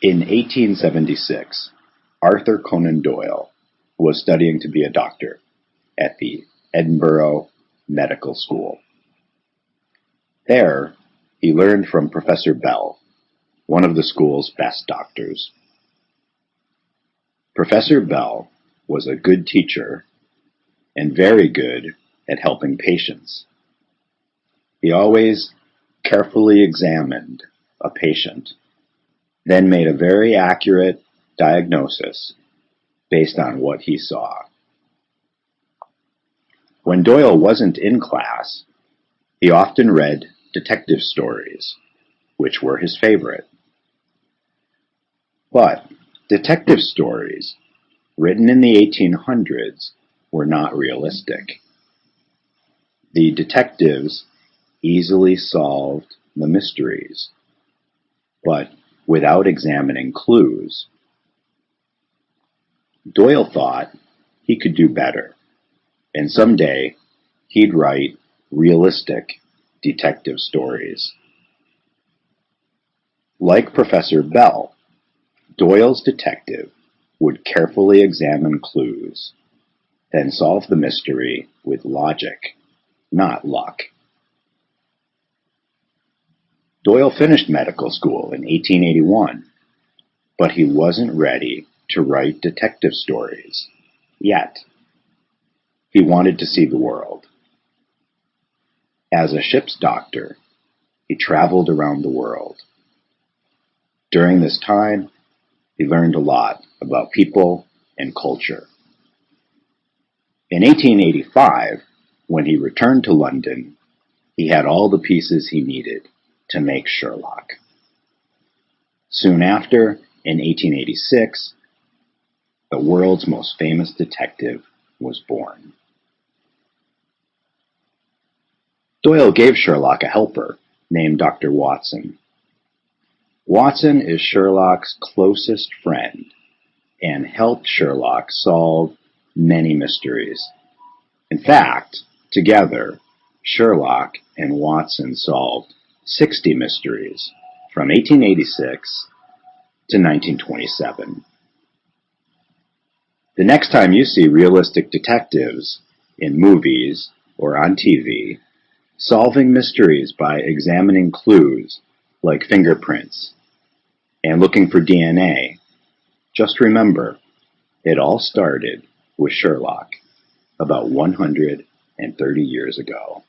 In 1876, Arthur Conan Doyle was studying to be a doctor at the Edinburgh Medical School. There, he learned from Professor Bell, one of the school's best doctors. Professor Bell was a good teacher and very good at helping patients. He always carefully examined a patient, then made a very accurate diagnosis based on what he saw. When Doyle wasn't in class, he often read detective stories, which were his favorite. But detective stories, written in the 1800s, were not realistic. The detectives easily solved the mysteries, but without examining clues. Doyle thought he could do better, and someday he'd write realistic detective stories. Like Professor Bell, Doyle's detective would carefully examine clues, then solve the mystery with logic, not luck. Doyle finished medical school in 1881, but he wasn't ready to write detective stories yet. He wanted to see the world. As a ship's doctor, he traveled around the world. During this time, he learned a lot about people and culture. In 1885, when he returned to London, he had all the pieces he needed to make Sherlock. Soon after, in 1886, the world's most famous detective was born. Doyle gave Sherlock a helper named Dr. Watson. Watson is Sherlock's closest friend and helped Sherlock solve many mysteries. In fact, together, Sherlock and Watson solved 60 mysteries from 1886 to 1927. The next time you see realistic detectives in movies or on TV, solving mysteries by examining clues like fingerprints and looking for DNA, just remember, it all started with Sherlock about 130 years ago.